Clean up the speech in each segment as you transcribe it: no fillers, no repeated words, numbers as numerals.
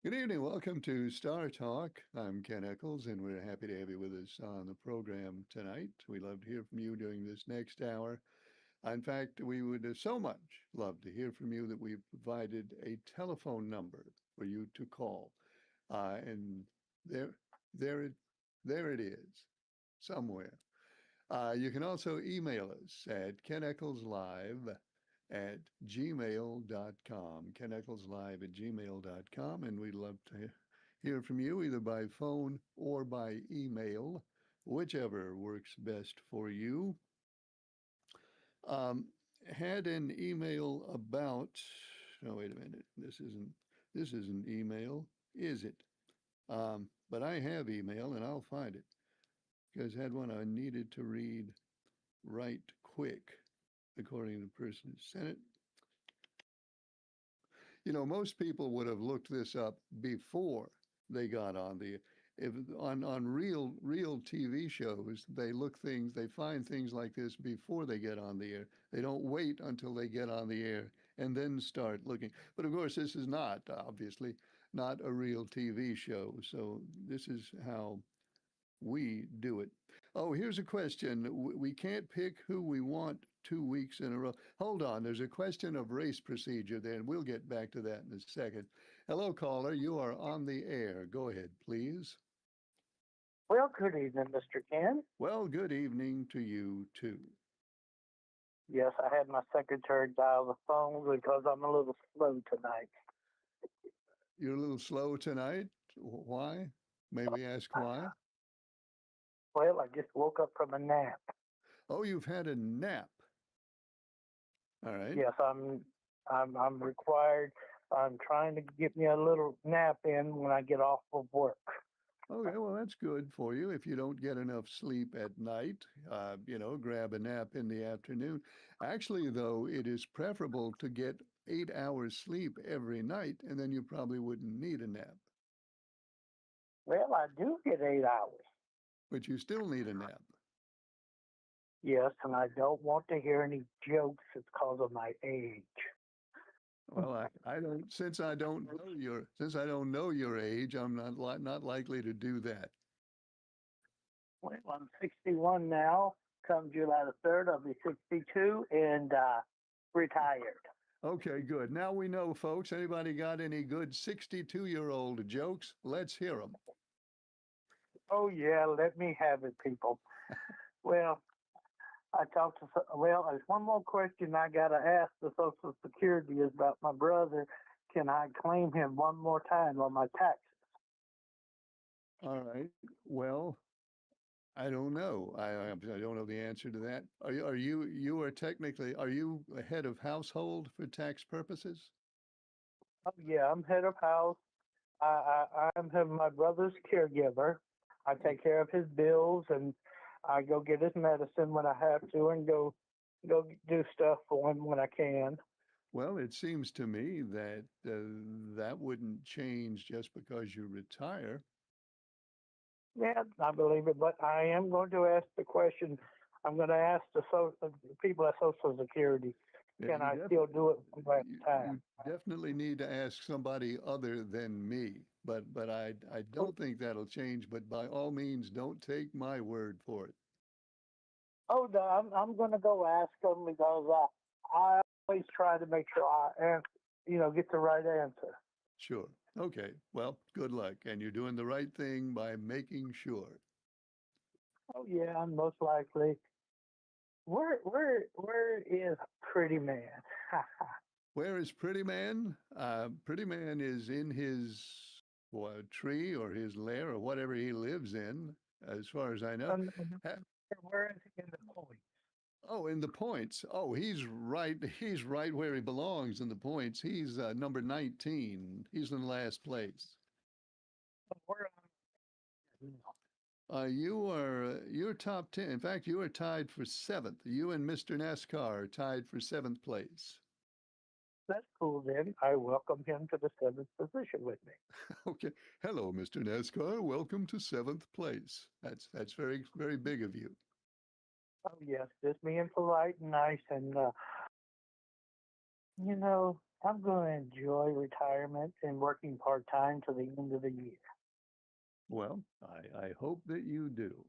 Good evening. Welcome to Star Talk. I'm Ken Eccles, and we're happy to have you with us on the program tonight. We love to hear from you during this next hour. In fact, we would so much love to hear from you that we've provided a telephone number for you to call. And there, there, it, there it is, somewhere. You can also email us at keneckleslive at gmail.com, keneckleslive at gmail.com, and we'd love to hear from you either by phone or by email, whichever works best for you. Um, had an email about, no, wait a minute, this isn't email, is it? But I have email and I'll find it because I had one I needed to read right quick, according to the person who sent it. Most people would have looked this up before they got on the if on real TV shows, they find things like this before they get on the air. They don't wait until they get on the air and then start looking. But of course, this is not obviously not a real TV show. So this is how we do it. Oh, here's a question. We can't pick who we want 2 weeks in a row. Hold on. There's a question of race procedure there, and we'll get back to that in a second. Hello, caller. You are on the air. Go ahead, please. Well, good evening, Mr. Ken. Well, good evening to you, too. Yes, I had my secretary dial the phone because I'm a little slow tonight. You're a little slow tonight. Why? May we ask why? Well, I just woke up from a nap. Oh, you've had a nap. All right. Yes, I'm required. I'm trying to get me a little nap in when I get off of work. Okay, well, that's good for you. If you don't get enough sleep at night, grab a nap in the afternoon. Actually, though, it is preferable to get 8 hours sleep every night, and then you probably wouldn't need a nap, Well, I do get 8 hours. but you still need a nap. Yes, and I don't want to hear any jokes. It's because of my age. Well, I don't, since I don't know your age, I'm not likely to do that. Well, I'm 61 now. Come July the 3rd, I'll be 62 and retired. Okay, good. Now we know, folks. Anybody got any good 62-year-old jokes? Let's hear them. Oh, yeah, let me have it, people. Well, there's one more question I got to ask the Social Security is about my brother. Can I claim him one more time on my taxes? All right. Well, I don't know. I don't know the answer to that. You are technically are you a head of household for tax purposes? Oh, yeah, I'm head of house. I'm my brother's caregiver. I take care of his bills and I go get his medicine when I have to and go do stuff for him when I can. Well, it seems to me that that wouldn't change just because you retire. Yeah, I believe it, but I am going to ask the question. I'm going to ask the people at Social Security, Yeah, can I still do it one last you time? definitely need to ask somebody other than me. But I Oh, don't think that'll change. But by all means, don't take my word for it. oh no, I'm going to go ask them because I always try to make sure get the right answer. Sure. Okay. Well, good luck, and you're doing the right thing by making sure. Oh yeah, most likely. Where is Pretty Man? Where is Pretty Man? Pretty Man is in his tree or his lair or whatever he lives in, as far as I know. Um, Ha- where is he in the point? Oh, in the points. Oh, he's right. He's right where he belongs in the points. He's number 19. He's in last place. Where You're top 10. In fact, you are tied for seventh. You and Mr. NASCAR are tied for seventh place. That's cool then. I welcome him to the seventh position with me. Okay. Hello, Mr. NASCAR. Welcome to seventh place. That's very very big of you. Oh yes, just being polite and nice and you know I'm going to enjoy retirement and working part time to the end of the year. Well, I hope that you do.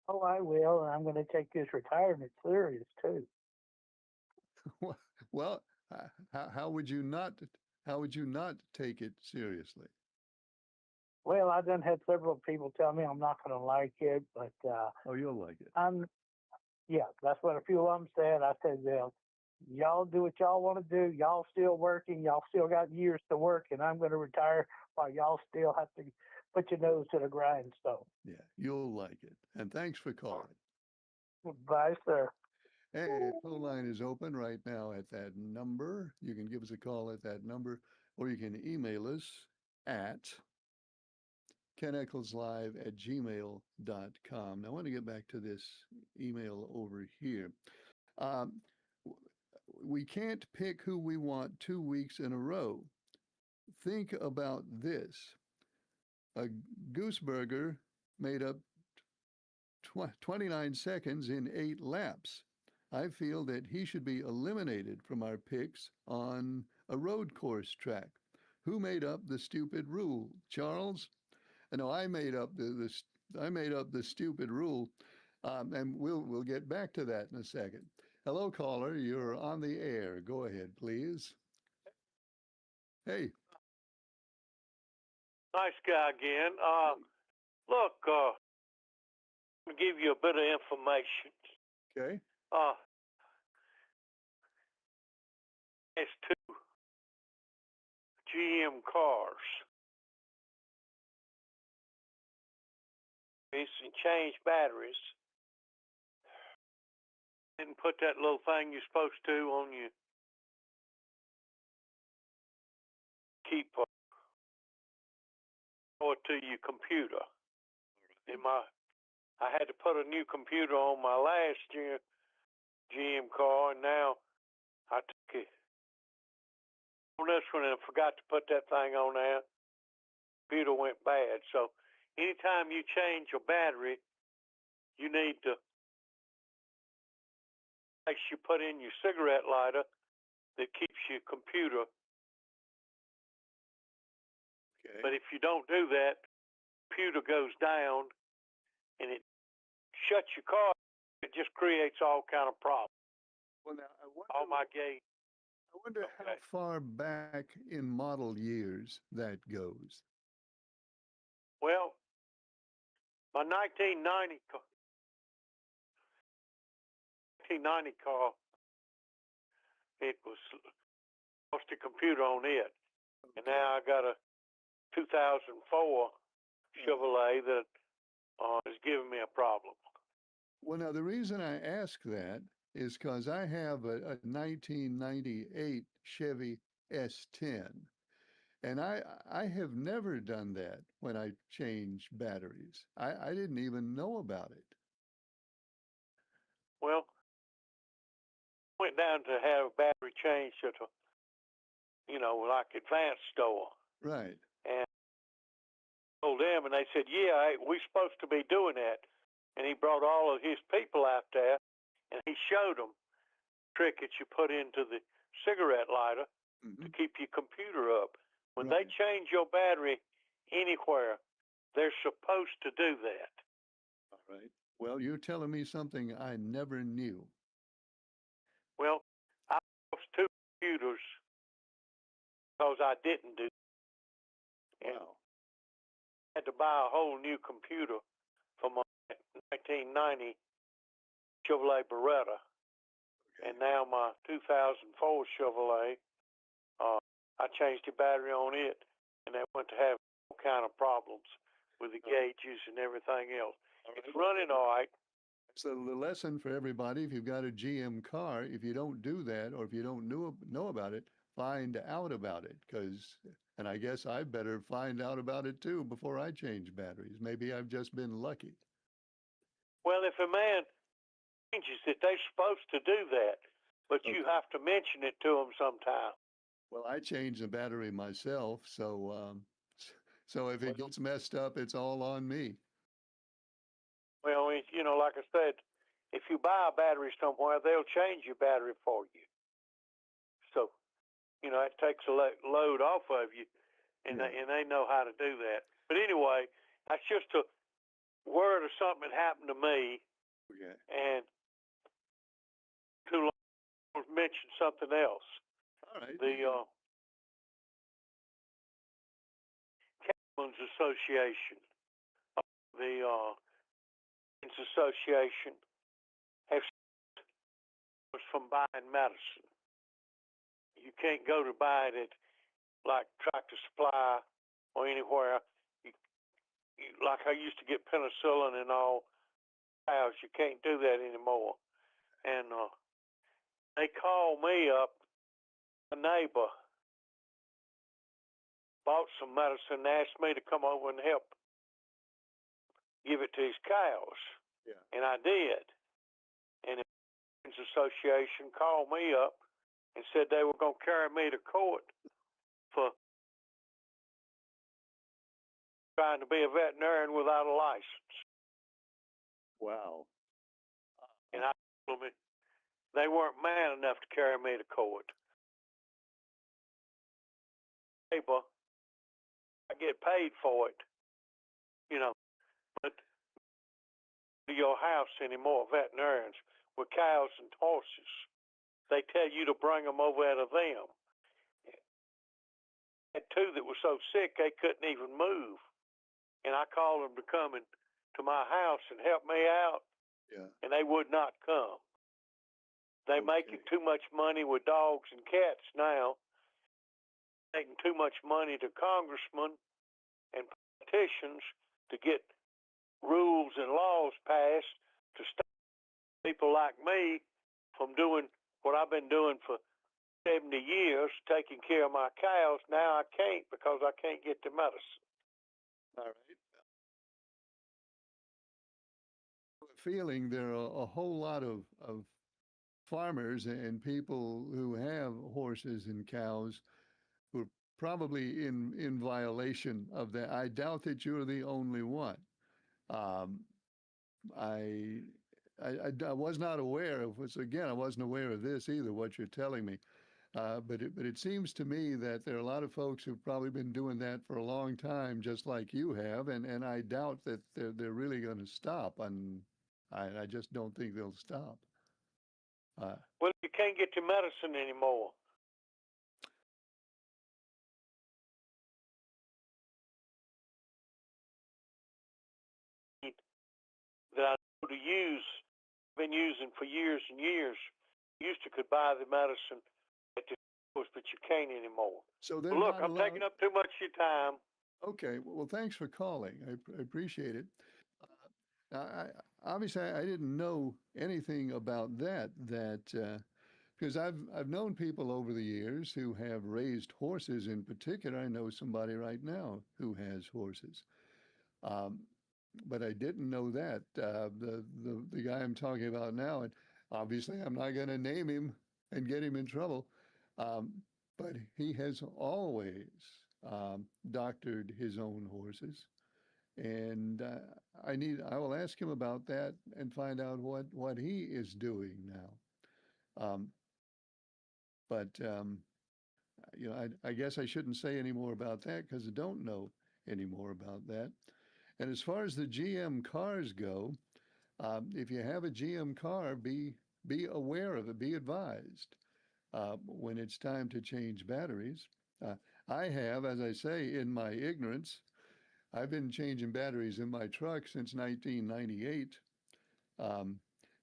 Oh, I will, and I'm going to take this retirement serious too. Well, well, how would you not? How would you not take it seriously? Well, I done had several people tell me I'm not going to like it, but Oh, you'll like it. I'm yeah, that's what a few of them said. I said, well, y'all do what y'all want to do. Y'all still working. Y'all still got years to work, and I'm going to retire while y'all still have to put your nose to the grindstone. Yeah, you'll like it. And thanks for calling. Bye, sir. Hey, phone line is open right now at that number. You can give us a call at that number, or you can email us at keneckleslive@gmail.com. Now, I want to get back to this email over here. Um, we can't pick who we want 2 weeks in a row. Think about this. A goose burger made up 29 seconds in 8 laps. I feel that he should be eliminated from our picks on a road course track. Who made up the stupid rule? Charles? No, I made up the stupid rule, and we'll get back to that in a second. Hello, caller. You're on the air. Go ahead, please. Hey. Nice guy again. Look, to give you a bit of information. Okay. It's two GM cars. And change batteries. Didn't put that little thing you're supposed to on your keep or to your computer. I had to put a new computer on my last GM car, and now I took it on this one and I forgot to put that thing on there. Computer went bad. So anytime you change your battery, you need to make sure you put in your cigarette lighter that keeps your computer. Okay. But if you don't do that, computer goes down and it shuts your car. It just creates all kind of problems. Well, now All my gates. I wonder how far back in model years that goes. Well, my 1990 car, it was lost the computer on it, and now I got a 2004 Chevrolet that is giving me a problem. Well, now the reason I ask that is because I have a 1998 Chevy S10, and I have never done that when I change batteries. I didn't even know about it. Well, went down to have battery changed at a, like advanced store. Right. And told them, and they said, yeah, we're supposed to be doing that. And he brought all of his people out there, and he showed them the trick that you put into the cigarette lighter to keep your computer up. When they change your battery anywhere, they're supposed to do that. All right. Well, you're telling me something I never knew. Well, I lost two computers because I didn't do that. Wow. I had to buy a whole new computer for my 1990 Chevrolet Beretta. Okay. And now my 2004 Chevrolet, I changed the battery on it, and that went to have all kind of problems with the gauges and everything else. It's running all right. So the lesson for everybody, if you've got a GM car, if you don't do that, or if you don't know about it, find out about it. And I guess I better find out about it too before I change batteries. Maybe I've just been lucky. Well, if a man changes it, they're supposed to do that, but you have to mention it to them sometime. Well, I change the battery myself, so if it gets messed up, it's all on me. Well, like I said, if you buy a battery somewhere, they'll change your battery for you. So you know, it takes a load off of you, and Yeah. they know how to do that. But anyway, that's just a word of something that happened to me, Okay. and too long was mention something else. All right. The Cattlemen's Association, the Association, have us from buying medicine. You can't go to buy it at like Tractor Supply or anywhere. Like I used to get penicillin and all cows, you can't do that anymore. And they called me up. A neighbor bought some medicine and asked me to come over and help give it to his cows. Yeah. And I did. And the association called me up and said they were going to carry me to court for trying to be a veterinarian without a license. Wow. And I told them they weren't man enough to carry me to court. But I get paid for it, you know, but to your house anymore, veterinarians with cows and horses. They tell you to bring them over out of them. Had two that were so sick they couldn't even move. And I called them to come to my house and help me out, Yeah. and they would not come. They're making too much money with dogs and cats now, making too much money to congressmen and politicians to get rules and laws passed to stop people like me from doing what I've been doing for 70 years, taking care of my cows. Now I can't because I can't get the medicine. All right. Feeling there are a whole lot of farmers and people who have horses and cows who are probably in violation of that. I doubt that you're the only one. Um, I, I was not aware of this. Again, I wasn't aware of this either, what you're telling me. But it seems to me that there are a lot of folks who've probably been doing that for a long time, just like you have, and I doubt that they're really going to stop. And I just don't think they'll stop. Well, you can't get your medicine anymore. That I know to use, been using for years and years. Used to could buy the medicine at the stores, but you can't anymore. So they're Look, not I'm taking allowed. up too much of your time. Okay, well, thanks for calling. I appreciate it. Obviously, I didn't know anything about that. Because I've known people over the years who have raised horses. In particular, I know somebody right now who has horses. Um, but I didn't know that the guy I'm talking about now, and obviously I'm not going to name him and get him in trouble, um, but he has always doctored his own horses, and I will ask him about that and find out what he is doing now. Um, but I guess I shouldn't say any more about that because I don't know any more about that. And as far as the GM cars go, if you have a GM car, be aware of it, be advised when it's time to change batteries. I have, as I say, in my ignorance, I've been changing batteries in my truck since 1998. Um,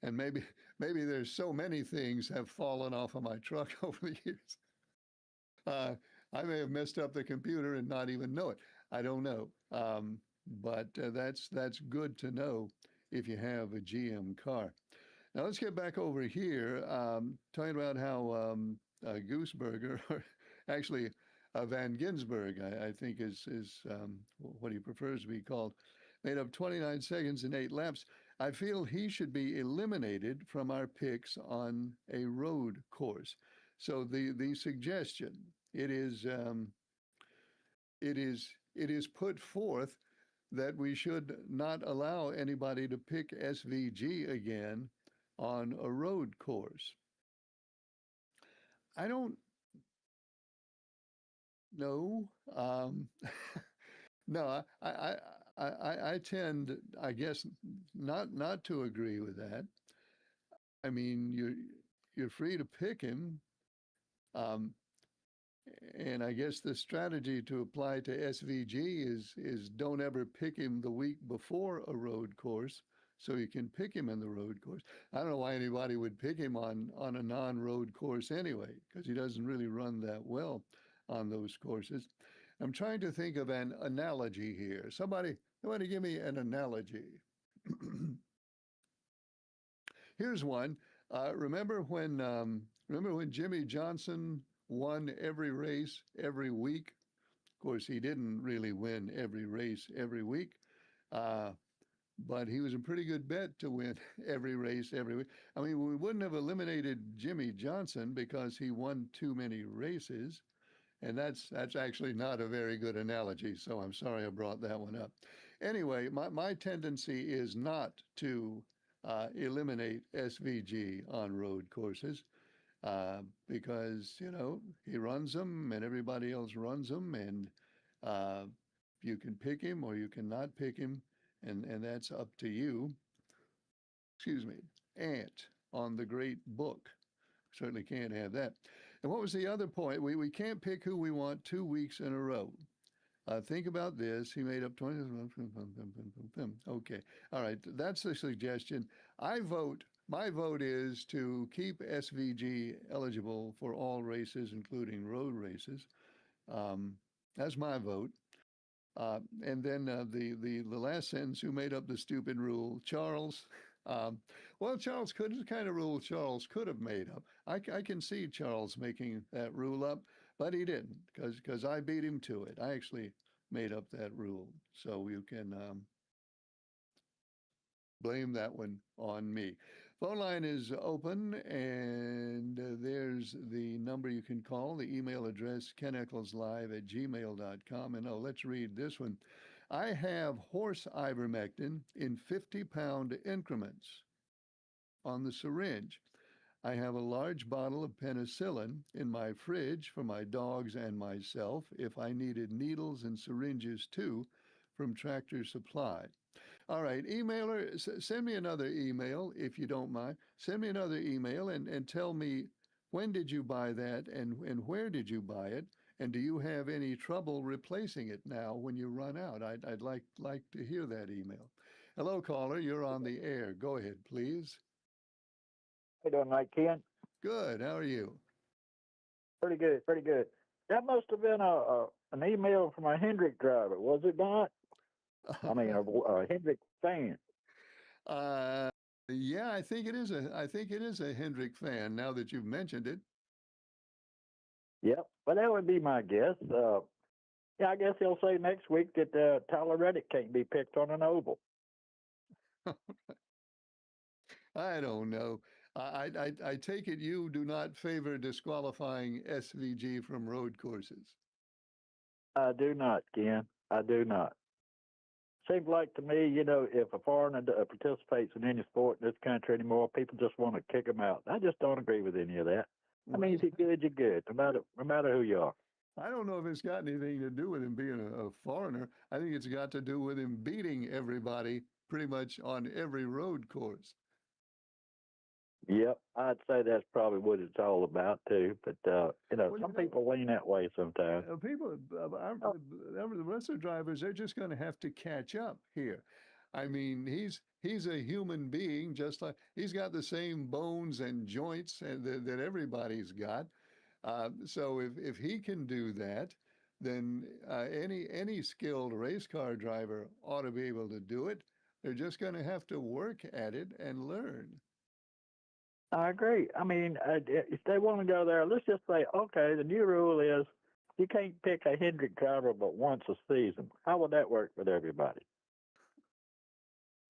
and maybe there's so many things have fallen off of my truck over the years. I may have messed up the computer and not even know it. I don't know. But that's good to know if you have a GM car. Now let's get back over here, talking about how Gooseberger, or actually Van Ginsberg, I think is what he prefers to be called, made up 29 seconds in 8 laps. I feel he should be eliminated from our picks on a road course. So the suggestion it is it is put forth that we should not allow anybody to pick SVG again on a road course. I don't no, no, I tend, I guess, not to agree with that. I mean, you're free to pick him, um, and I guess the strategy to apply to SVG is don't ever pick him the week before a road course, so you can pick him in the road course. I don't know why anybody would pick him on a non-road course anyway, because he doesn't really run that well on those courses. I'm trying to think of an analogy here. Somebody give me an analogy. Here's one. Remember when Jimmy Johnson won every race every week? Of course, he didn't really win every race every week, uh, but he was a pretty good bet to win every race every week. I mean, we wouldn't have eliminated Jimmy Johnson because he won too many races, and that's actually not a very good analogy. So I'm sorry I brought that one up. Anyway, my tendency is not to eliminate SVG on road courses because he runs them and everybody else runs them, and uh, you can pick him or you cannot pick him, and that's up to you. Excuse me. Ant on the great book. Certainly can't have that. And what was the other point? We can't pick who we want 2 weeks in a row. Think about this. He made up 20. Okay. All right. That's the suggestion. My vote is to keep SVG eligible for all races, including road races. That's my vote. And then the last sentence, who made up the stupid rule? Charles. Well, Charles could the kind of rule Charles could have made up. I can see Charles making that rule up, but he didn't because I beat him to it. I actually made up that rule, so you can blame that one on me. Phone line is open, and there's the number you can call, the email address, keneccleslive@gmail.com. And let's read this one. I have horse ivermectin in 50-pound increments on the syringe. I have a large bottle of penicillin in my fridge for my dogs and myself if I needed needles and syringes too from Tractor Supply. All right, emailer, send me another email if you don't mind. Send me another email and tell me, when did you buy that and where did you buy it? And do you have any trouble replacing it now when you run out? I'd like to hear that email. Hello, caller. You're on the air. Go ahead, please. How you doing, Mike Ken? Good. How are you? Pretty good, pretty good. That must have been an email from a Hendrick driver, was it not? I mean, a Hendrick fan. Yeah, I think it is a Hendrick fan. Now that you've mentioned it. Yep. Well, that would be my guess. Yeah, I guess he'll say next week that Tyler Reddick can't be picked on an oval. I don't know. I take it you do not favor disqualifying SVG from road courses. I do not, Ken. I do not. Seems like to me, if a foreigner participates in any sport in this country anymore, people just want to kick him out. I just don't agree with any of that. I mean, if you're good, you're good, no matter who you are. I don't know if it's got anything to do with him being a foreigner. I think it's got to do with him beating everybody pretty much on every road course. Yep, I'd say that's probably what it's all about too. But some people lean that way sometimes. The rest of the drivers, they're just going to have to catch up here. I mean, he's a human being, just like he's got the same bones and joints that everybody's got. So if he can do that, then any skilled race car driver ought to be able to do it. They're just going to have to work at it and learn. I agree. I mean, if they want to go there, let's just say, okay, the new rule is you can't pick a Hendrick driver but once a season. How would that work with everybody?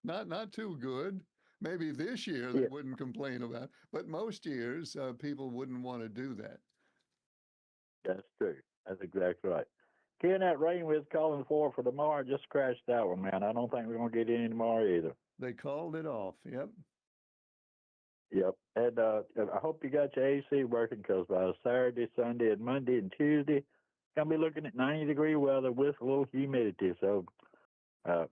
Not too good. Maybe this year they wouldn't complain about, but most years people wouldn't want to do that. That's true. That's exactly right. Ken, that rain we was calling for tomorrow just crashed that one, man. I don't think we're going to get any tomorrow either. They called it off. Yep. Yep. And I hope you got your AC working because by Saturday, Sunday, and Monday and Tuesday, gonna be looking at 90-degree weather with a little humidity. So the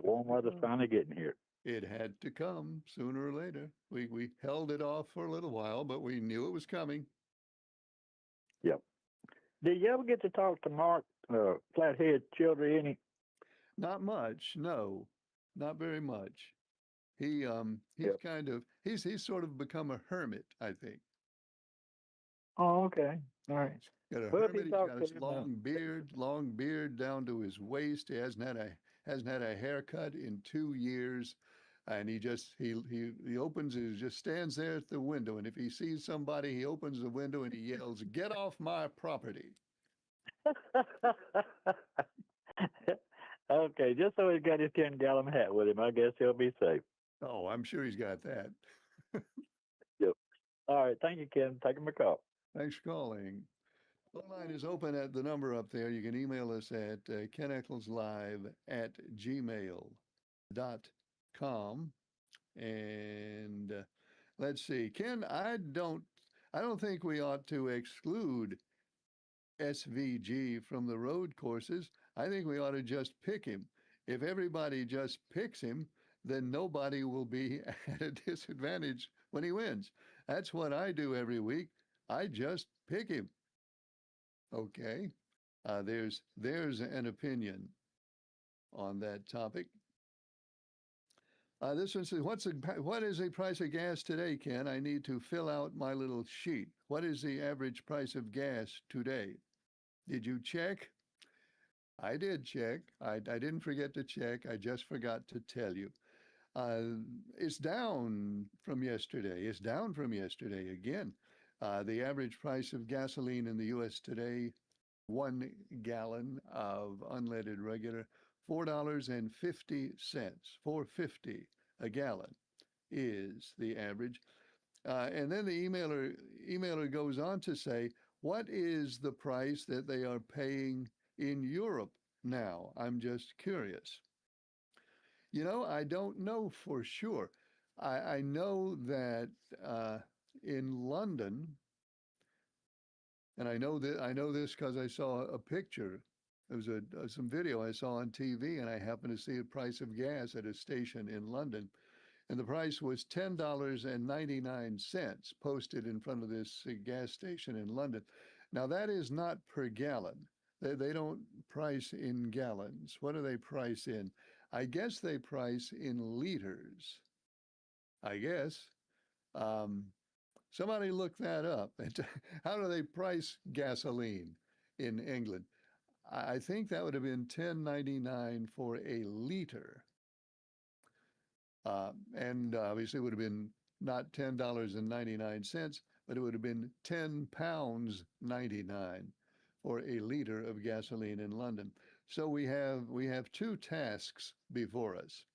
warm weather's finally getting here. It had to come sooner or later. We held it off for a little while, but we knew it was coming. Yep. Did you ever get to talk to Mark Flathead Children any? Not much, no, not very much. He's Yep. kind of he's sort of become a hermit, I think. Oh, okay. All right. Got a Well, if you hermit. He's talk got to this him, long beard down to his waist. He hasn't had a haircut in 2 years, and he opens his just stands there at the window, and if he sees somebody, he opens the window and he yells, "Get off my property!" Okay, just so he's got his 10-gallon hat with him, I guess he'll be safe. Oh, I'm sure he's got that. Yep. All right. Thank you, Ken. Taking my call. Thanks for calling. Phone line is open at the number up there. You can email us at keneccleslive@gmail.com. And let's see, Ken, I don't think we ought to exclude SVG from the road courses. I think we ought to just pick him. If everybody just picks him, then nobody will be at a disadvantage when he wins. That's what I do every week. I just pick him. Okay. There's an opinion on that topic. This one says, what is the price of gas today, Ken? I need to fill out my little sheet. What is the average price of gas today? Did you check? I did check. I didn't forget to check. I just forgot to tell you. It's down from yesterday. It's down from yesterday again. The average price of gasoline in the U.S. today, 1 gallon of unleaded regular, $4.50, $4.50 a gallon is the average. And then the emailer goes on to say, what is the price that they are paying in Europe now? I'm just curious. You know, I don't know for sure. I know that in London, and I know this because I saw a picture. There was some video I saw on TV, and I happened to see the price of gas at a station in London, and the price was $10.99 posted in front of this gas station in London. Now that is not per gallon. They don't price in gallons. What do they price in? I guess they price in liters. I guess. Somebody look that up. How do they price gasoline in England? I think that would have been $10.99 for a liter. And obviously it would have been not $10.99, but it would have been £10.99 for a liter of gasoline in London. So we have two tasks before us.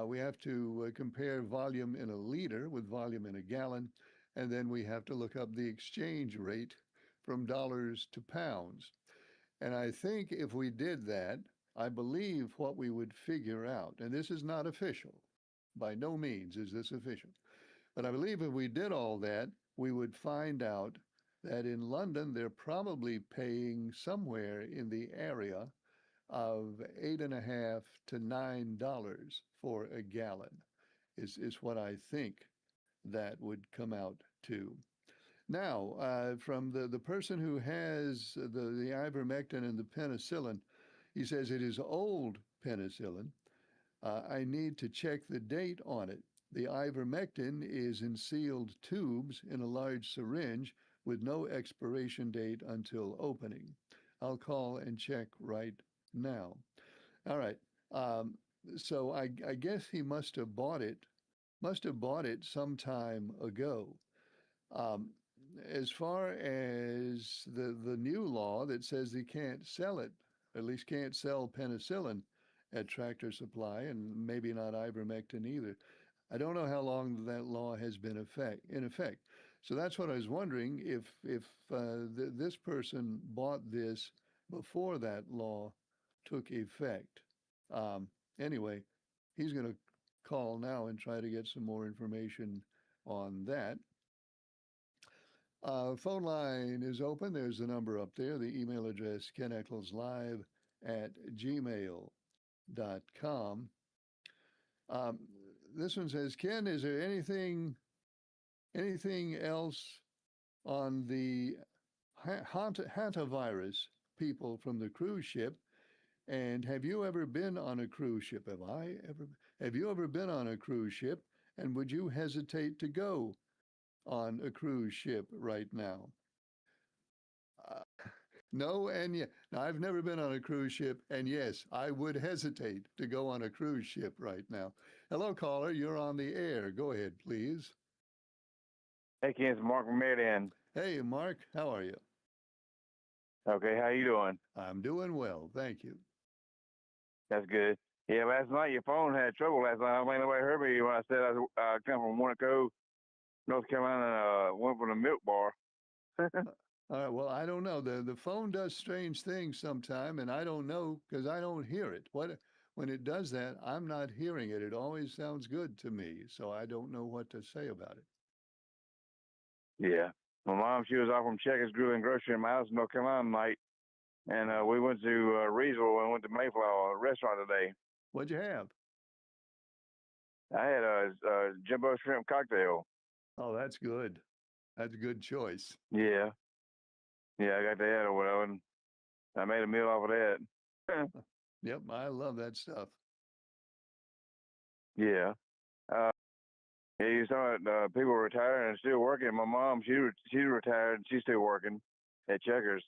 We have to compare volume in a liter with volume in a gallon, and then we have to look up the exchange rate from dollars to pounds. And I think if we did that, I believe what we would figure out, and this is not official, by no means is this official, but I believe if we did all that, we would find out that in London, they're probably paying somewhere in the area of $8.50 to $9 for a gallon is what I think that would come out to. Now, from the person who has the ivermectin and the penicillin, he says it is old penicillin. I need to check the date on it. The ivermectin is in sealed tubes in a large syringe with no expiration date until opening. I'll call and check right now. All right. So I guess he must have bought it some time ago. As far as the new law that says he can't sell it, at least can't sell penicillin at Tractor Supply, and maybe not ivermectin either. I don't know how long that law has been in effect. So that's what I was wondering, if this person bought this before that law took effect. Anyway, he's going to call now and try to get some more information on that. Phone line is open. There's a number up there. The email address, keneccleslive@gmail.com. This one says, Ken, is there anything else on the hantavirus people from the cruise ship? And have you ever been on a cruise ship? Have you ever been on a cruise ship? And would you hesitate to go on a cruise ship right now? Uh, no, and yeah. Now, I've never been on a cruise ship, and yes, I would hesitate to go on a cruise ship right now. Hello, caller. You're on the air. Go ahead, please. Hey, Ken, it's Mark from Maridan. Hey, Mark. How are you? Okay, how you doing? I'm doing well. Thank you. That's good. Yeah, last night your phone had trouble last night. I don't think nobody heard me when I said I come from Wanaco, North Carolina, and went for the milk bar. All right. Well, I don't know. The phone does strange things sometime, and I don't know because I don't hear it. When it does that, I'm not hearing it. It always sounds good to me, so I don't know what to say about it. Yeah. My mom, she was off from Checkers Grill and Grocery in my house in North Carolina tonight, and we went to Reesville and went to Mayflower restaurant today. What'd you have? I had a jumbo shrimp cocktail. Oh, that's good. That's a good choice. Yeah. Yeah, I got that or whatever, and I made a meal off of that. Yep, I love that stuff. Yeah. Yeah, you saw it. People retiring and still working. My mom, she retired and she's still working at Checkers.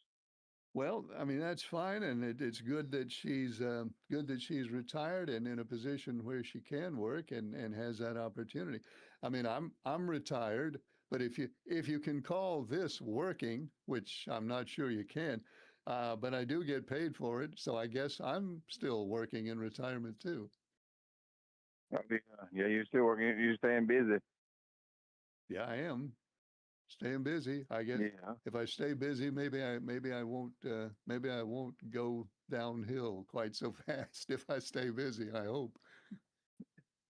Well, I mean that's fine, and it's good that she's retired and in a position where she can work and has that opportunity. I mean, I'm retired, but if you can call this working, which I'm not sure you can, but I do get paid for it, so I guess I'm still working in retirement too. Yeah, you're still working. You're staying busy. Yeah, I am staying busy. I guess Yeah. if I stay busy, maybe I won't go downhill quite so fast if I stay busy. I hope.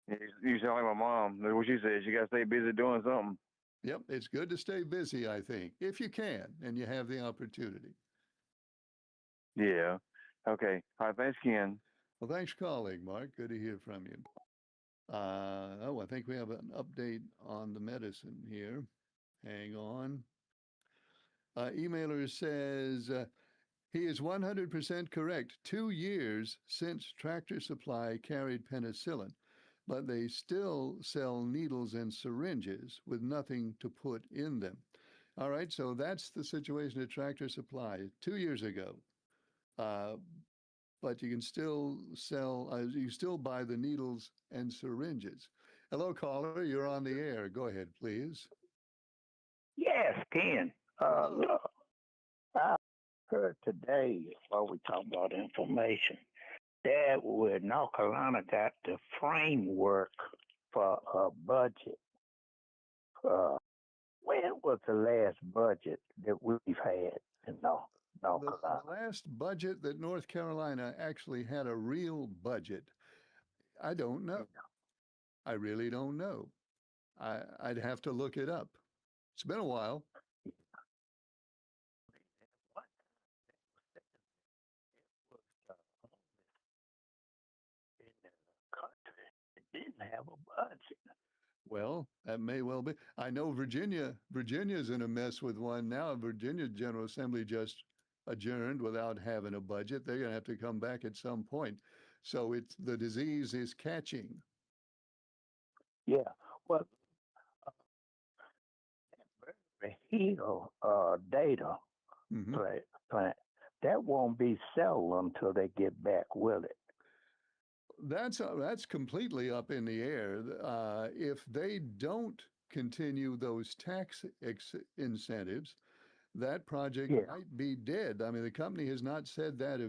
You sound like my mom. That's what she says. You got to stay busy doing something. Yep, it's good to stay busy, I think, if you can and you have the opportunity. Yeah. Okay. All right. Thanks, Ken. Well, thanks for calling, Mark. Good to hear from you. I think we have an update on the medicine here. Hang on. Emailer says he is 100% correct. 2 years since Tractor Supply carried penicillin, but they still sell needles and syringes with nothing to put in them. All right, so that's the situation at Tractor Supply 2 years ago. But you can still you still buy the needles and syringes. Hello, caller. You're on the air. Go ahead, please. Yes, Ken. Hello. I heard today while we talk about information that where North Carolina got the framework for a budget. When was the last budget that we've had in North Carolina? The last budget that North Carolina actually had a real budget, I don't know. I really don't know. I'd have to look it up. It's been a while. In the country, it didn't have a budget. Well, that may well be. I know Virginia's in a mess with one now. Virginia General Assembly just adjourned without having a budget. They're going to have to come back at some point. So the disease is catching. Yeah. Well, the Hill data Mhm. plant that won't be settled until they get back with it. That's completely up in the air. If they don't continue those tax incentives, that project might be dead. I mean, the company has not said that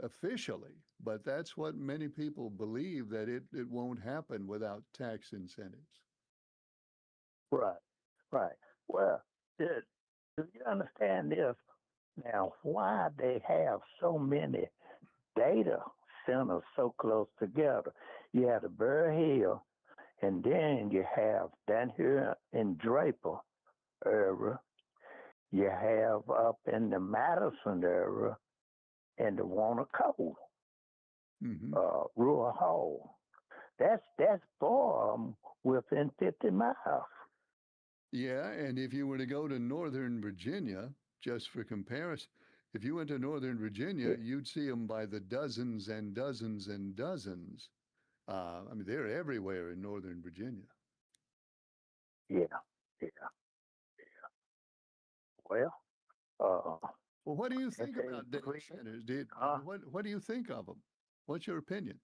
officially, but that's what many people believe, that it won't happen without tax incentives. Right. Well, do you understand this? Now, why they have so many data centers so close together? You have the Burr Hill, and then you have down here in Draper area, you have up in the Madison area and the Warner Cove, Hmm. Rural Hall. That's four of 'em within 50 miles. Yeah, and if you were to go to Northern Virginia, just for comparison, if you went to Northern Virginia, Yeah, you'd see them by the dozens and dozens and dozens. I mean, they're everywhere in Northern Virginia. yeah, yeah. Well, uh, Well, what do you if think they about data create, centers? huh? What do you think of them? What's your opinion?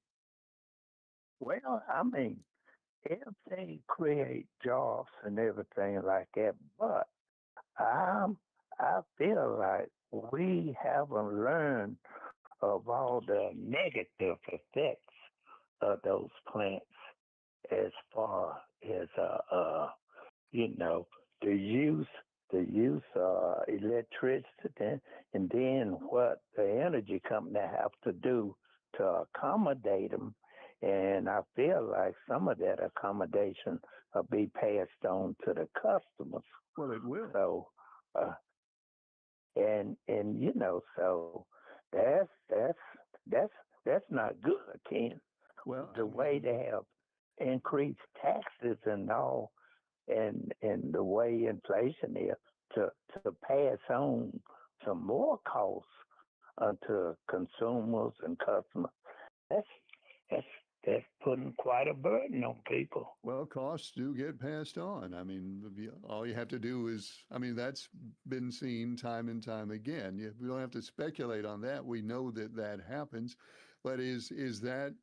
Well, I mean, if they create jobs and everything like that, but I'm, I feel like we haven't learned of all the negative effects of those plants as far as you know the use electricity and then what the energy company have to do to accommodate them. And I feel like some of that accommodation will be passed on to the customers. Well, it will. So, uh, and you know, so that's that's that's that's not good, Ken. Well, I The way mean, they have increased taxes and all, and the way inflation is to pass on some more costs to consumers and customers. That's that's that's putting quite a burden on people. well, costs do get passed on. I mean, all you have to do is, I mean, that's been seen time and time again. We don't have to speculate on that. We know that that happens, but is that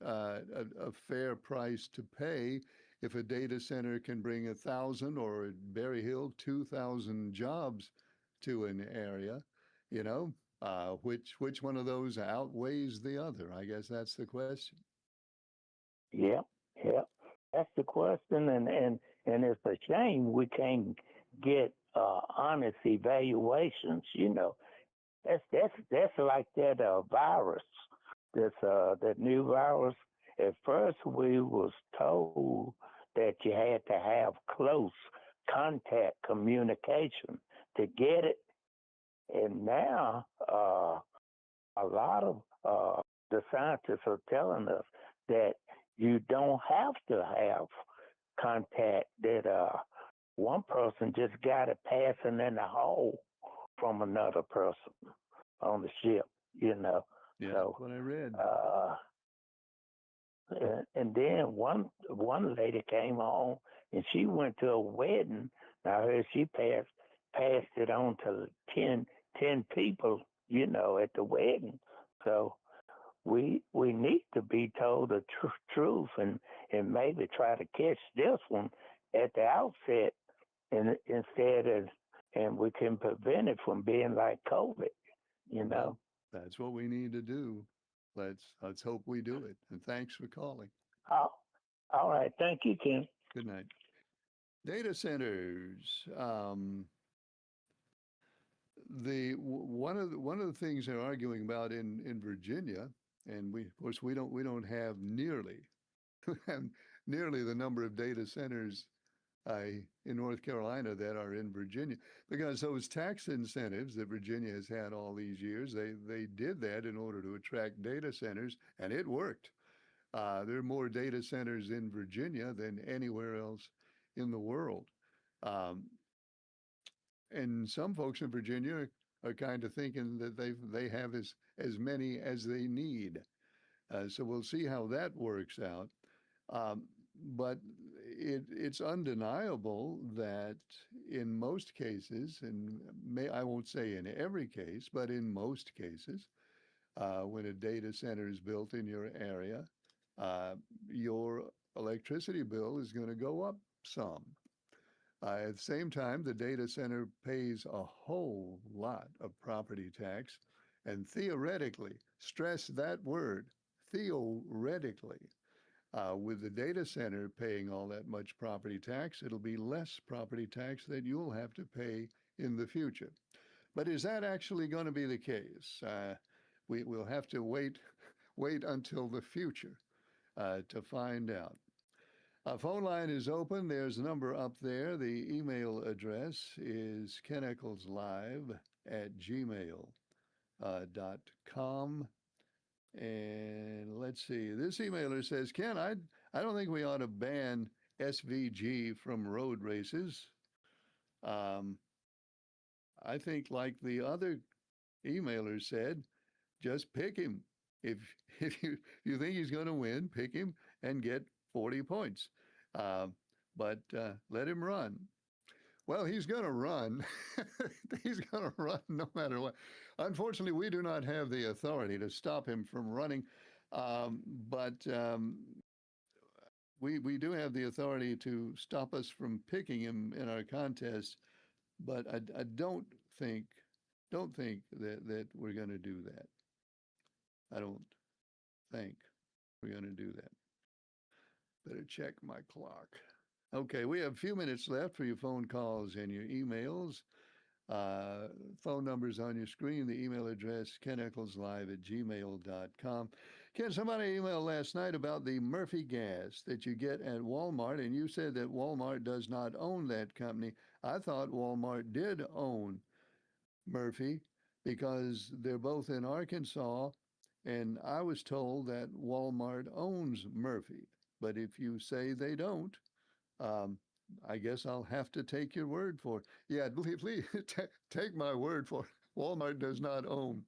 a fair price to pay if a data center can bring 1,000 or at Berry Hill 2,000 jobs to an area? You know, which one of those outweighs the other? I guess that's the question. Yeah, yeah. That's the question, and it's a shame we can't get honest evaluations. You know, that's like that virus. That new virus. At first, we was told that you had to have close contact communication to get it, and now a lot of the scientists are telling us that you don't have to have contact. That one person just got it passing in the hall from another person on the ship. You know, Yeah, so that's what I read. and then one lady came home and she went to a wedding. Now her she passed it on to 10 people, you know, at the wedding. So we need to be told the truth and maybe try to catch this one at the outset and instead of and we can prevent it from being like COVID, you know. Well, that's what we need to do. Let's hope we do it. And thanks for calling. Oh, all right. Thank you, Ken. Good night. Data centers. One of the things they're arguing about in Virginia, and we of course we don't have nearly have nearly the number of data centers in North Carolina that are in Virginia, because those tax incentives that Virginia has had all these years, they did that in order to attract data centers, and it worked. There are more data centers in Virginia than anywhere else in the world. Um, and some folks in Virginia are kind of thinking that they have as many as they need. So we'll see how that works out. Um, but it's undeniable that in most cases, and I won't say in every case, but in most cases, when a data center is built in your area, uh, your electricity bill is going to go up some. At the same time, the data center pays a whole lot of property tax, and theoretically, stress that word, theoretically, with the data center paying all that much property tax, it'll be less property tax that you'll have to pay in the future. But is that actually going to be the case? We'll have to wait until the future to find out. Phone line is open. There's a number up there. The email address is keneckleslive@gmail.com. And let's see. This emailer says, Ken, I don't think we ought to ban SVG from road races. I think, like the other emailer said, just pick him. If if you think he's going to win, pick him and get 40 points. But let him run. Well, he's going to run. He's going to run no matter what. Unfortunately, we do not have the authority to stop him from running, but we do have the authority to stop us from picking him in our contest. But I don't think that we're going to do that. I don't think we're going to do that. Better check my clock. Okay, we have a few minutes left for your phone calls and your emails. Phone numbers on your screen, the email address, keneckleslive@gmail.com. Ken, somebody emailed last night about the Murphy gas that you get at Walmart, and you said that Walmart does not own that company. I thought Walmart did own Murphy because they're both in Arkansas, and I was told that Walmart owns Murphy. But if you say they don't, I guess I'll have to take your word for it. Yeah, please take my word for it. Walmart does not own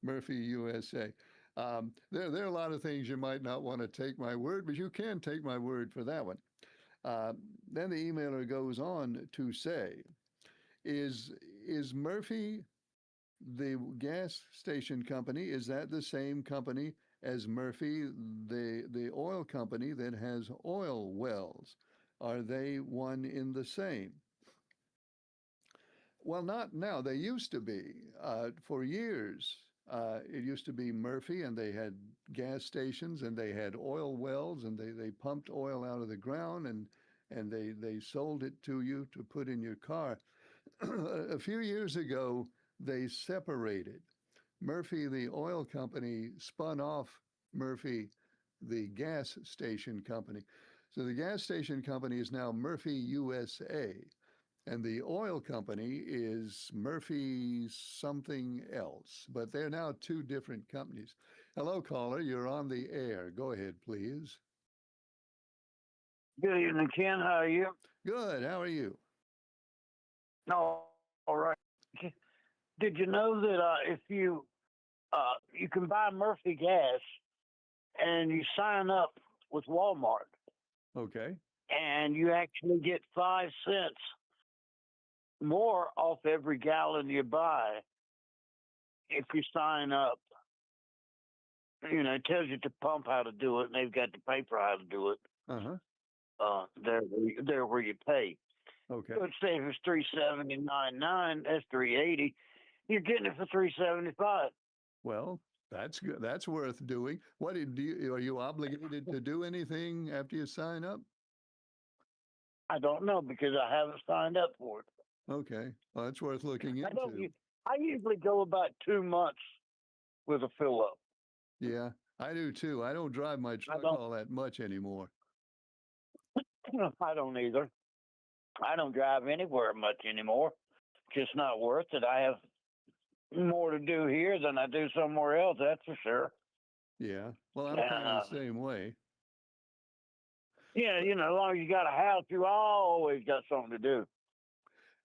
Murphy USA. There are a lot of things you might not want to take my word, but you can take my word for that one. Then the emailer goes on to say, is Murphy the gas station company? Is that the same company as Murphy, the oil company that has oil wells? Are they one in the same? Well, not now. They used to be. For years, it used to be Murphy, and they had gas stations, and they had oil wells, and they pumped oil out of the ground, and they sold it to you to put in your car. A few years ago, they separated. Murphy, the oil company, spun off Murphy, the gas station company. So the gas station company is now Murphy USA, and the oil company is Murphy something else, but they're now two different companies. Hello, caller, you're on the air. Go ahead, please. Good evening, Ken. How are you? Good, how are you? No, all right. Did you know that if you can buy Murphy gas and you sign up with Walmart, Okay. and you actually get 5 cents more off every gallon you buy if you sign up? You know, it tells you to pump how to do it, and they've got the paper how to do it. There where you pay. Okay. So say if it's $3.79.9, that's $3.80. You're getting it for $3.75. Well, that's good. That's worth doing. What are you obligated to do anything after you sign up? I don't know because I haven't signed up for it. Okay. Well, that's worth looking into. I usually go about 2 months with a fill up. Yeah, I do too. I don't drive my truck all that much anymore. I don't either. I don't drive anywhere much anymore. Just not worth it. I have more to do here than I do somewhere else, that's for sure. Yeah. Well, I'm kind of the same way. Yeah, you know, as long as you got a house, you always got something to do.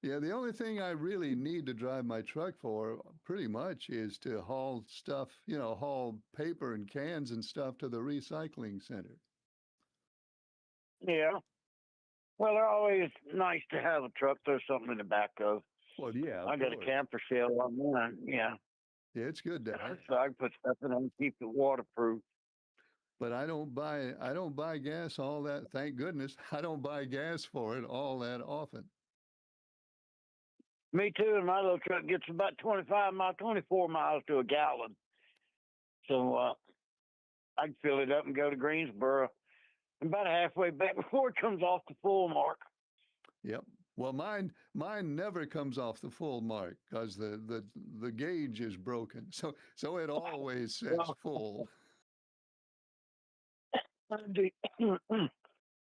Yeah, the only thing I really need to drive my truck for pretty much is to haul stuff, haul paper and cans and stuff to the recycling center. Yeah. Well, they're always nice to have a truck. There's something in the back of. Well, yeah. I got a camper shell on mine. Yeah. Yeah, it's good to have. So I can put stuff in it and keep it waterproof. But I don't buy gas all that. Thank goodness I don't buy gas for it all that often. Me too. And my little truck gets about 24 miles to a gallon. So I can fill it up and go to Greensboro about halfway back before it comes off the full mark. Yep. Well, mine never comes off the full mark because the gauge is broken. So it always says full.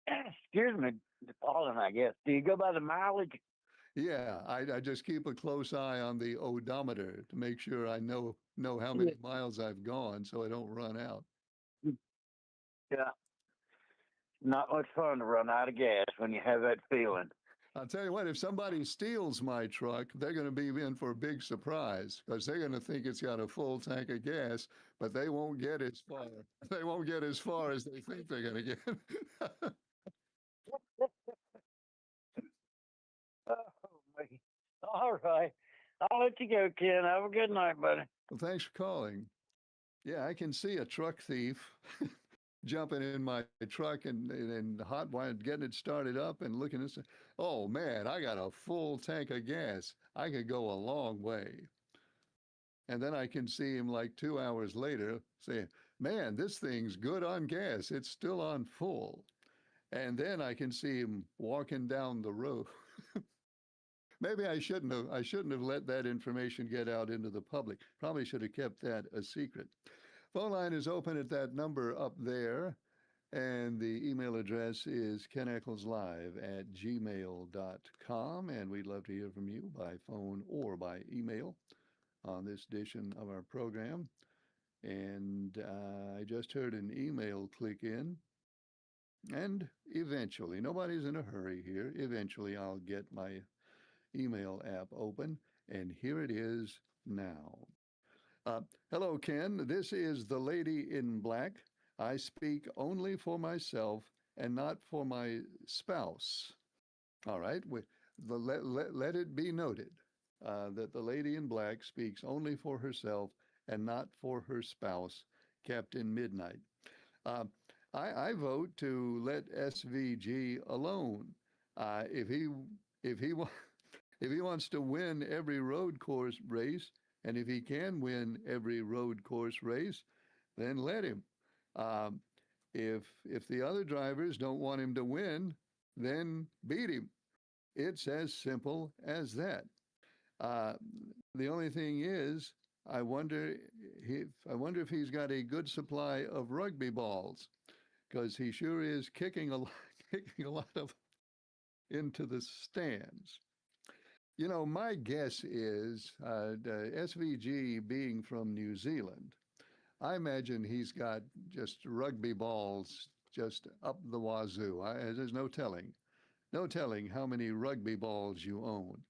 excuse me, Paulin, I guess. Do you go by the mileage? Yeah, I just keep a close eye on the odometer to make sure I know how many miles I've gone so I don't run out. Yeah. Not much fun to run out of gas when you have that feeling. I'll tell you what, if somebody steals my truck, they're going to be in for a big surprise because they're going to think it's got a full tank of gas, but they won't get as far. They won't get as far as they think they're going to get. Oh, man. All right. I'll let you go, Ken. Have a good night, buddy. Well, thanks for calling. Yeah, I can see a truck thief jumping in my truck and hot wire, getting it started up and looking and say, oh man, I got a full tank of gas. I could go a long way. And then I can see him like 2 hours later saying, man, this thing's good on gas. It's still on full. And then I can see him walking down the road. Maybe I shouldn't have let that information get out into the public. Probably should have kept that a secret. Phone line is open at that number up there. And the email address is keneccleslive@gmail.com. And we'd love to hear from you by phone or by email on this edition of our program. And I just heard an email click in. And eventually, nobody's in a hurry here. Eventually, I'll get my email app open. And here it is now. Hello, Ken. This is the Lady in Black. I speak only for myself and not for my spouse. All right. Let it be noted that the Lady in Black speaks only for herself and not for her spouse, Captain Midnight. I vote to let SVG alone. If he wants to win every road course race, and if he can win every road course race, then let him. If the other drivers don't want him to win, then beat him. It's as simple as that. The only thing is, I wonder if he's got a good supply of rugby balls, because he sure is kicking a lot of into the stands. You know, my guess is SVG being from New Zealand, I imagine he's got just rugby balls just up the wazoo. There's no telling how many rugby balls you own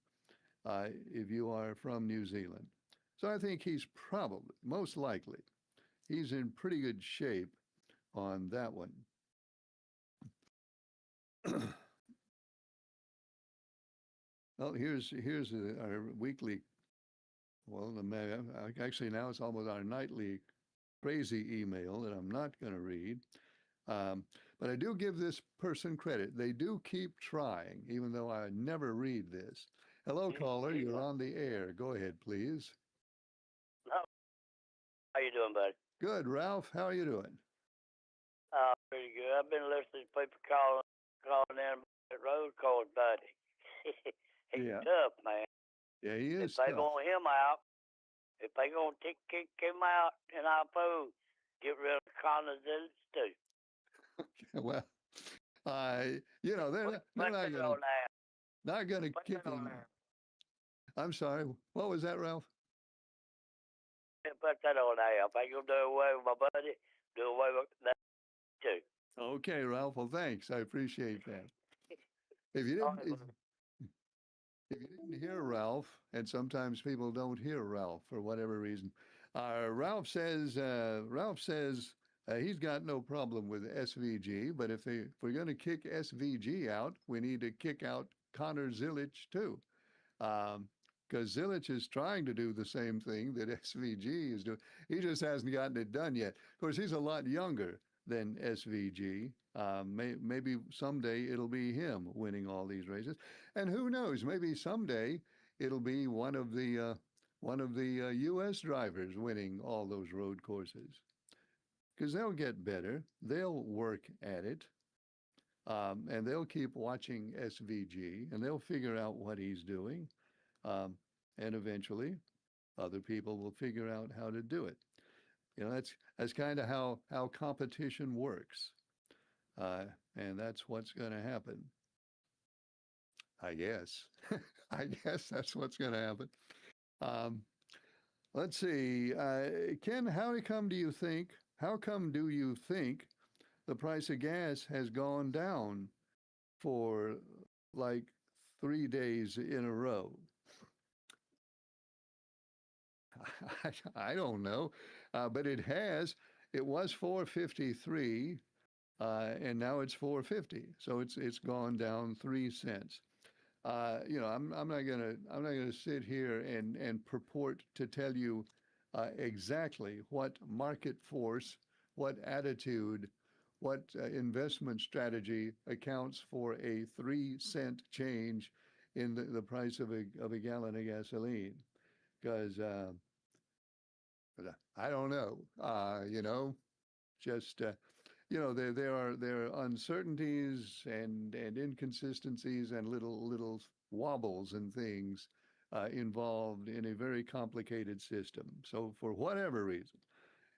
if you are from New Zealand. So I think he's probably, most likely, he's in pretty good shape on that one. Well, here's our weekly, well, actually now it's almost our nightly crazy email that I'm not going to read. But I do give this person credit. They do keep trying, even though I never read this. Hello, caller. You're on the air. Go ahead, please. How you doing, buddy? Good, Ralph. How are you doing? Pretty good. I've been listening to people calling in about that road course, buddy. He's tough, man. Yeah, he is If they tough. want him out, if they gonna kick him out in our food, get rid of Connor Zillage too. Well, you know, they're not going to kick him. I'm sorry. What was that, Ralph? Put that on there. If they gonna do away with my buddy, do away with that too. Okay, Ralph. Well, thanks. I appreciate that. If you didn't hear Ralph, and sometimes people don't hear Ralph for whatever reason, Ralph says he's got no problem with SVG, but if we're going to kick SVG out, we need to kick out Connor Zillage too, because Zillage is trying to do the same thing that SVG is doing. He just hasn't gotten it done yet. Of course, he's a lot younger than SVG. Maybe someday it'll be him winning all these races, and who knows? Maybe someday it'll be one of the U.S. drivers winning all those road courses, because they'll get better. They'll work at it, and they'll keep watching SVG, and they'll figure out what he's doing, and eventually, other people will figure out how to do it. You know, that's kind of how competition works. and that's what's going to happen. I guess. I guess that's what's going to happen. Um, let's see. Ken, how come do you think the price of gas has gone down for like 3 days in a row? I don't know, but it has. It was 453, and now it's 450. So it's gone down 3 cents. I'm not gonna sit here and purport to tell you exactly what market force, what attitude, what investment strategy accounts for a 3 cent change in the price of a gallon of gasoline, because I don't know. Just there are uncertainties and inconsistencies and little wobbles and things involved in a very complicated system. So for whatever reason,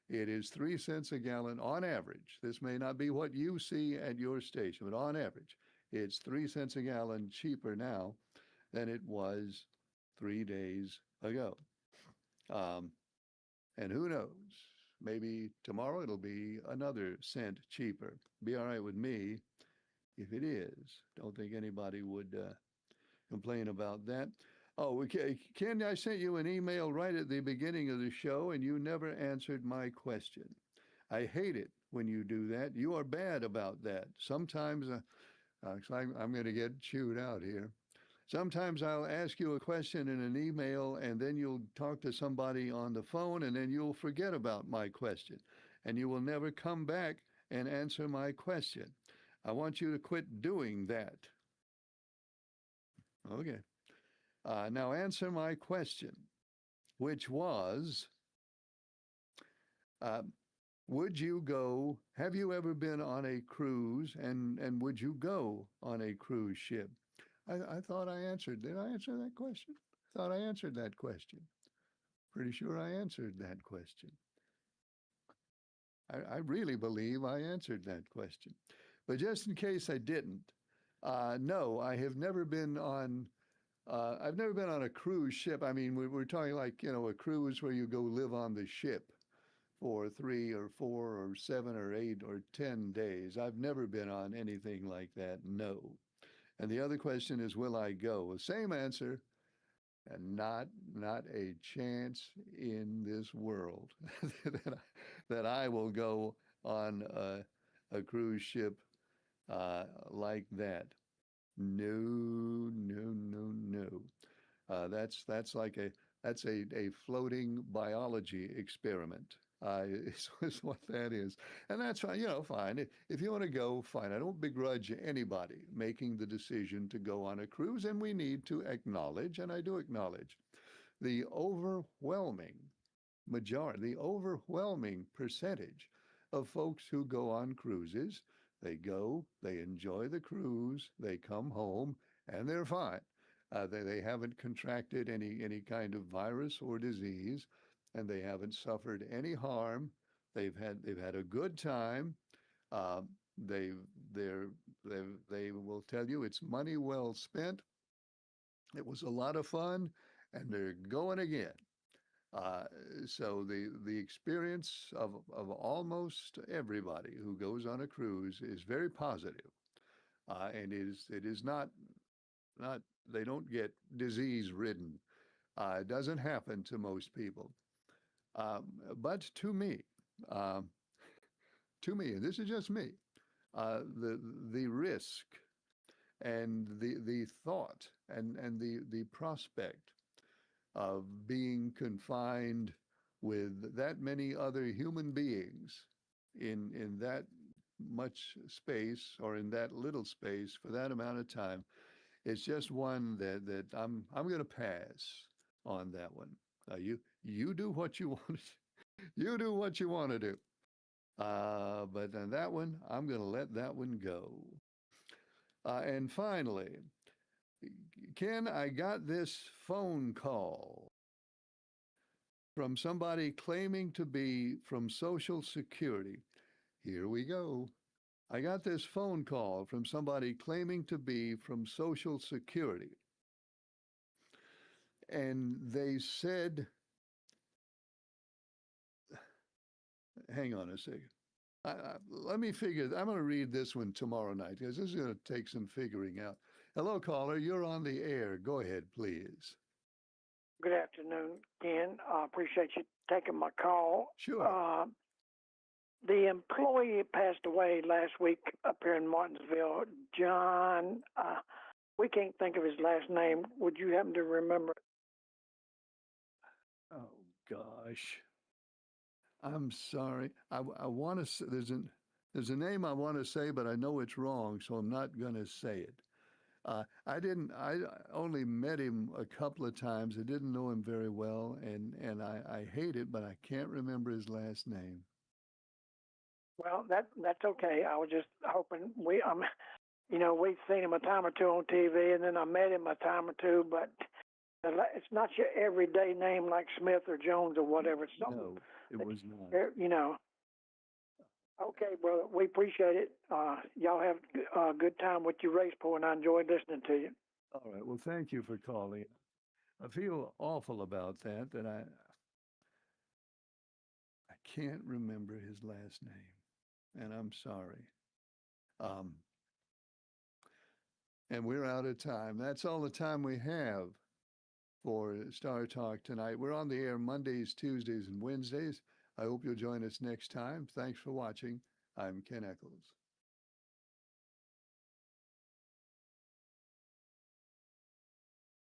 it is 3 cents a gallon on average. This may not be what you see at your station, but on average, it's 3 cents a gallon cheaper now than it was 3 days ago. And who knows? Maybe tomorrow it'll be another cent cheaper. Be all right with me if it is. Don't think anybody would complain about that. Oh, okay. Ken, I sent you an email right at the beginning of the show, and you never answered my question. I hate it when you do that. You are bad about that. Sometimes, I'm going to get chewed out here. Sometimes I'll ask you a question in an email, and then you'll talk to somebody on the phone, and then you'll forget about my question, and you will never come back and answer my question. I want you to quit doing that. Okay. Now answer my question, which was, would you go, have you ever been on a cruise, and would you go on a cruise ship? I thought I answered. Did I answer that question? I thought I answered that question. Pretty sure I answered that question. I really believe I answered that question. But just in case I didn't, no, I have never been on, I've never been on a cruise ship. I mean, we're talking like, a cruise where you go live on the ship for 3 or 4 or 7 or 8 or 10 days. I've never been on anything like that, no. And the other question is, will I go? The same answer, and not a chance in this world that I will go on a cruise ship like that. No, no, no, no. That's like a floating biology experiment. Is what that is. And that's fine, fine. If you want to go, fine. I don't begrudge anybody making the decision to go on a cruise, and we need to acknowledge, and I do acknowledge, the overwhelming majority, the overwhelming percentage of folks who go on cruises. They go, they enjoy the cruise, they come home, and they're fine. They haven't contracted any kind of virus or disease, and they haven't suffered any harm. They've had a good time. They will tell you it's money well spent. It was a lot of fun, and they're going again. So the experience of almost everybody who goes on a cruise is very positive, and it is not they don't get disease ridden. It doesn't happen to most people. But to me, and this is just me, the risk and the thought and the prospect of being confined with that many other human beings in that much space or in that little space for that amount of time, it's just one that I'm going to pass on that one. You do what you want. You do what you want to do. But on that one, I'm going to let that one go. And finally, Ken, I got this phone call from somebody claiming to be from Social Security. Here we go. I got this phone call from somebody claiming to be from Social Security. And they said, hang on a second. Let me figure. I'm going to read this one tomorrow night because this is going to take some figuring out. Hello, caller. You're on the air. Go ahead, please. Good afternoon, Ken. I appreciate you taking my call. Sure. The employee passed away last week up here in Martinsville. John, we can't think of his last name. Would you happen to remember? Oh, gosh. I'm sorry. I want to say, there's a name I want to say, but I know it's wrong, so I'm not going to say it. I only met him a couple of times. I didn't know him very well, and I hate it, but I can't remember his last name. Well, that's okay. I was just hoping we've seen him a time or two on TV, and then I met him a time or two, but it's not your everyday name like Smith or Jones or whatever. It's something. No, it was not. You know. Okay, brother. We appreciate it. Y'all have a good time with your race pool, and I enjoyed listening to you. All right. Well, thank you for calling. I feel awful about that I can't remember his last name, and I'm sorry. And we're out of time. That's all the time we have for Star Talk tonight. We're on the air Mondays, Tuesdays, and Wednesdays. I hope you'll join us next time. Thanks for watching. I'm Ken Eccles.